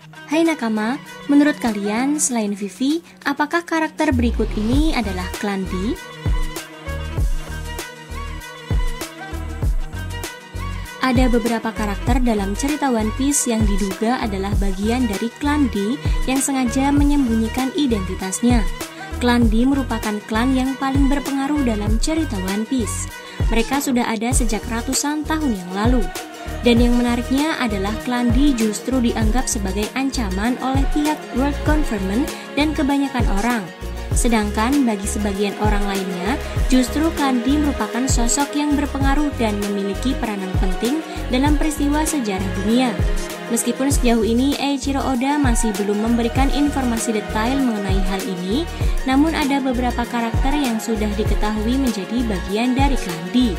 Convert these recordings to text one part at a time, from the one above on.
Hai nakama, menurut kalian selain Vivi, apakah karakter berikut ini adalah klan D? Ada beberapa karakter dalam cerita One Piece yang diduga adalah bagian dari klan D yang sengaja menyembunyikan identitasnya. Klan D merupakan klan yang paling berpengaruh dalam cerita One Piece. Mereka sudah ada sejak ratusan tahun yang lalu. Dan yang menariknya adalah klan D justru dianggap sebagai ancaman oleh pihak World Government dan kebanyakan orang. Sedangkan bagi sebagian orang lainnya, justru klan D merupakan sosok yang berpengaruh dan memiliki peranan penting dalam peristiwa sejarah dunia. Meskipun sejauh ini Eiichiro Oda masih belum memberikan informasi detail mengenai hal ini, namun ada beberapa karakter yang sudah diketahui menjadi bagian dari klan D.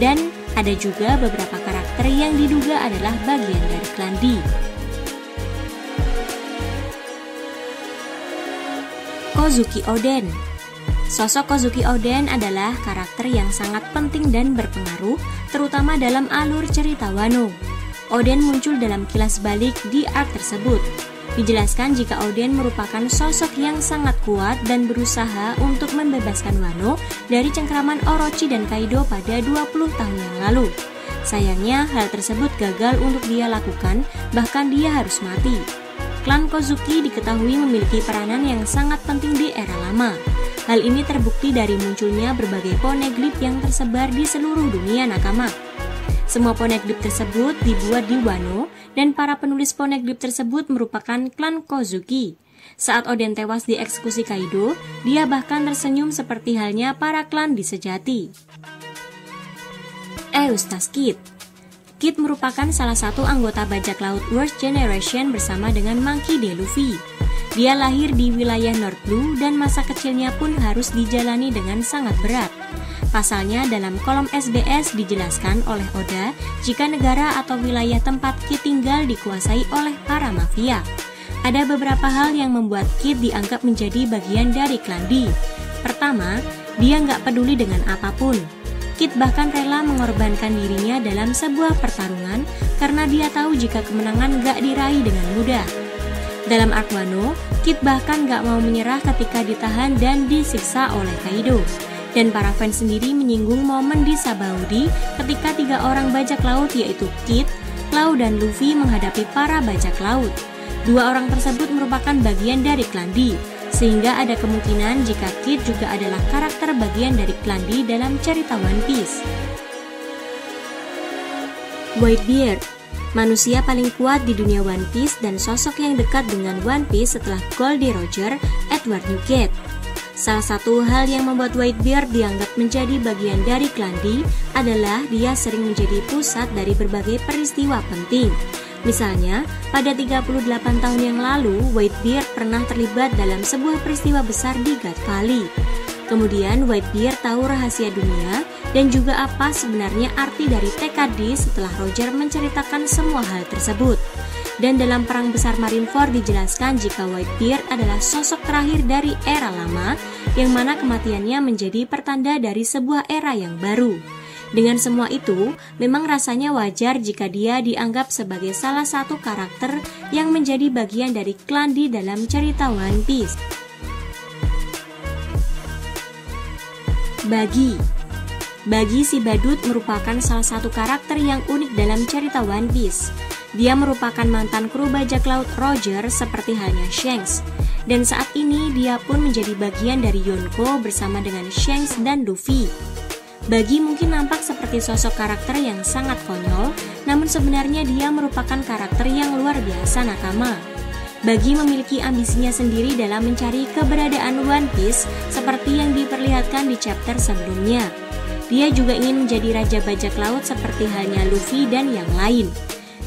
Dan ada juga beberapa karakter yang diduga adalah bagian dari klan D. Kozuki Oden. Sosok Kozuki Oden adalah karakter yang sangat penting dan berpengaruh, terutama dalam alur cerita Wano. Oden muncul dalam kilas balik di arc tersebut. Dijelaskan jika Oden merupakan sosok yang sangat kuat dan berusaha untuk membebaskan Wano dari cengkraman Orochi dan Kaido pada 20 tahun yang lalu. Sayangnya hal tersebut gagal untuk dia lakukan, bahkan dia harus mati. Klan Kozuki diketahui memiliki peranan yang sangat penting di era lama. Hal ini terbukti dari munculnya berbagai poneglyph yang tersebar di seluruh dunia nakama. Semua poneglyph tersebut dibuat di Wano dan para penulis poneglyph tersebut merupakan klan Kozuki. Saat Oden tewas dieksekusi Kaido, dia bahkan tersenyum seperti halnya para klan di sejati. Eustace Kid. Kid merupakan salah satu anggota bajak laut Worst Generation bersama dengan Monkey D. Luffy. Dia lahir di wilayah North Blue dan masa kecilnya pun harus dijalani dengan sangat berat. Pasalnya dalam kolom SBS dijelaskan oleh Oda jika negara atau wilayah tempat Kid tinggal dikuasai oleh para mafia. Ada beberapa hal yang membuat Kid dianggap menjadi bagian dari klan D. Pertama, dia nggak peduli dengan apapun. Kid bahkan rela mengorbankan dirinya dalam sebuah pertarungan karena dia tahu jika kemenangan nggak diraih dengan mudah. Dalam arc Wano, Kid bahkan nggak mau menyerah ketika ditahan dan disiksa oleh Kaido. Dan para fans sendiri menyinggung momen di Sabaody ketika 3 orang bajak laut yaitu Kid, Law, dan Luffy menghadapi para bajak laut. 2 orang tersebut merupakan bagian dari klan D, sehingga ada kemungkinan jika Kid juga adalah karakter bagian dari klan D dalam cerita One Piece. Whitebeard, manusia paling kuat di dunia One Piece dan sosok yang dekat dengan One Piece setelah Goldie Roger, Edward Newgate. Salah satu hal yang membuat Whitebeard dianggap menjadi bagian dari klan D adalah dia sering menjadi pusat dari berbagai peristiwa penting. Misalnya, pada 38 tahun yang lalu, Whitebeard pernah terlibat dalam sebuah peristiwa besar di God Valley. Kemudian Whitebeard tahu rahasia dunia dan juga apa sebenarnya arti dari tekad D setelah Roger menceritakan semua hal tersebut. Dan dalam Perang Besar Marineford dijelaskan jika Whitebeard adalah sosok terakhir dari era lama yang mana kematiannya menjadi pertanda dari sebuah era yang baru. Dengan semua itu, memang rasanya wajar jika dia dianggap sebagai salah satu karakter yang menjadi bagian dari klan D dalam cerita One Piece. Bagi si badut merupakan salah satu karakter yang unik dalam cerita One Piece. Dia merupakan mantan kru bajak laut Roger seperti halnya Shanks. Dan saat ini dia pun menjadi bagian dari Yonko bersama dengan Shanks dan Luffy. Bagi mungkin nampak seperti sosok karakter yang sangat konyol, namun sebenarnya dia merupakan karakter yang luar biasa nakama. Bagi memiliki ambisinya sendiri dalam mencari keberadaan One Piece seperti yang diperlihatkan di chapter sebelumnya. Dia juga ingin menjadi raja bajak laut seperti halnya Luffy dan yang lain.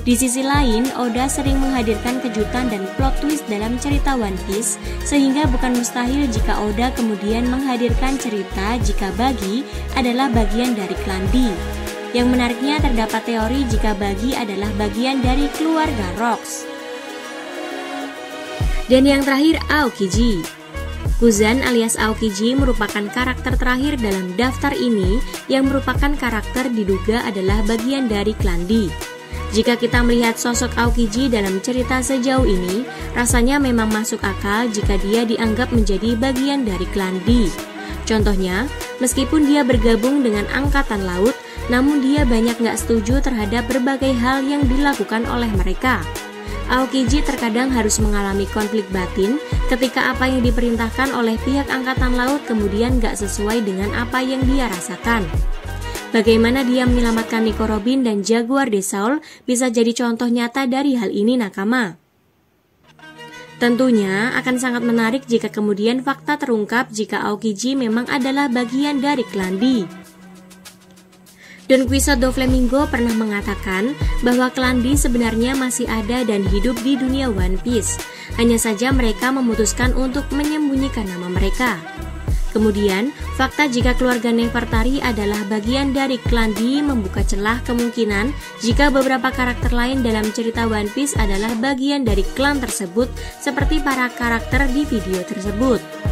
Di sisi lain, Oda sering menghadirkan kejutan dan plot twist dalam cerita One Piece, sehingga bukan mustahil jika Oda kemudian menghadirkan cerita jika Buggy adalah bagian dari klan D. Yang menariknya terdapat teori jika Buggy adalah bagian dari keluarga Rocks. Dan yang terakhir, Aokiji. Kuzan alias Aokiji merupakan karakter terakhir dalam daftar ini yang merupakan karakter diduga adalah bagian dari klan D. Jika kita melihat sosok Aokiji dalam cerita sejauh ini, rasanya memang masuk akal jika dia dianggap menjadi bagian dari klan D. Contohnya, meskipun dia bergabung dengan angkatan laut, namun dia banyak nggak setuju terhadap berbagai hal yang dilakukan oleh mereka. Aokiji terkadang harus mengalami konflik batin ketika apa yang diperintahkan oleh pihak angkatan laut kemudian nggak sesuai dengan apa yang dia rasakan. Bagaimana dia menyelamatkan Nico Robin dan Jaguar de Saul bisa jadi contoh nyata dari hal ini, nakama. Tentunya akan sangat menarik jika kemudian fakta terungkap jika Aokiji memang adalah bagian dari klan D. Don Quixote do Flamingo pernah mengatakan bahwa klan D sebenarnya masih ada dan hidup di dunia One Piece. Hanya saja mereka memutuskan untuk menyembunyikan nama mereka. Kemudian, fakta jika keluarga Nefertari adalah bagian dari klan D membuka celah kemungkinan jika beberapa karakter lain dalam cerita One Piece adalah bagian dari klan tersebut seperti para karakter di video tersebut.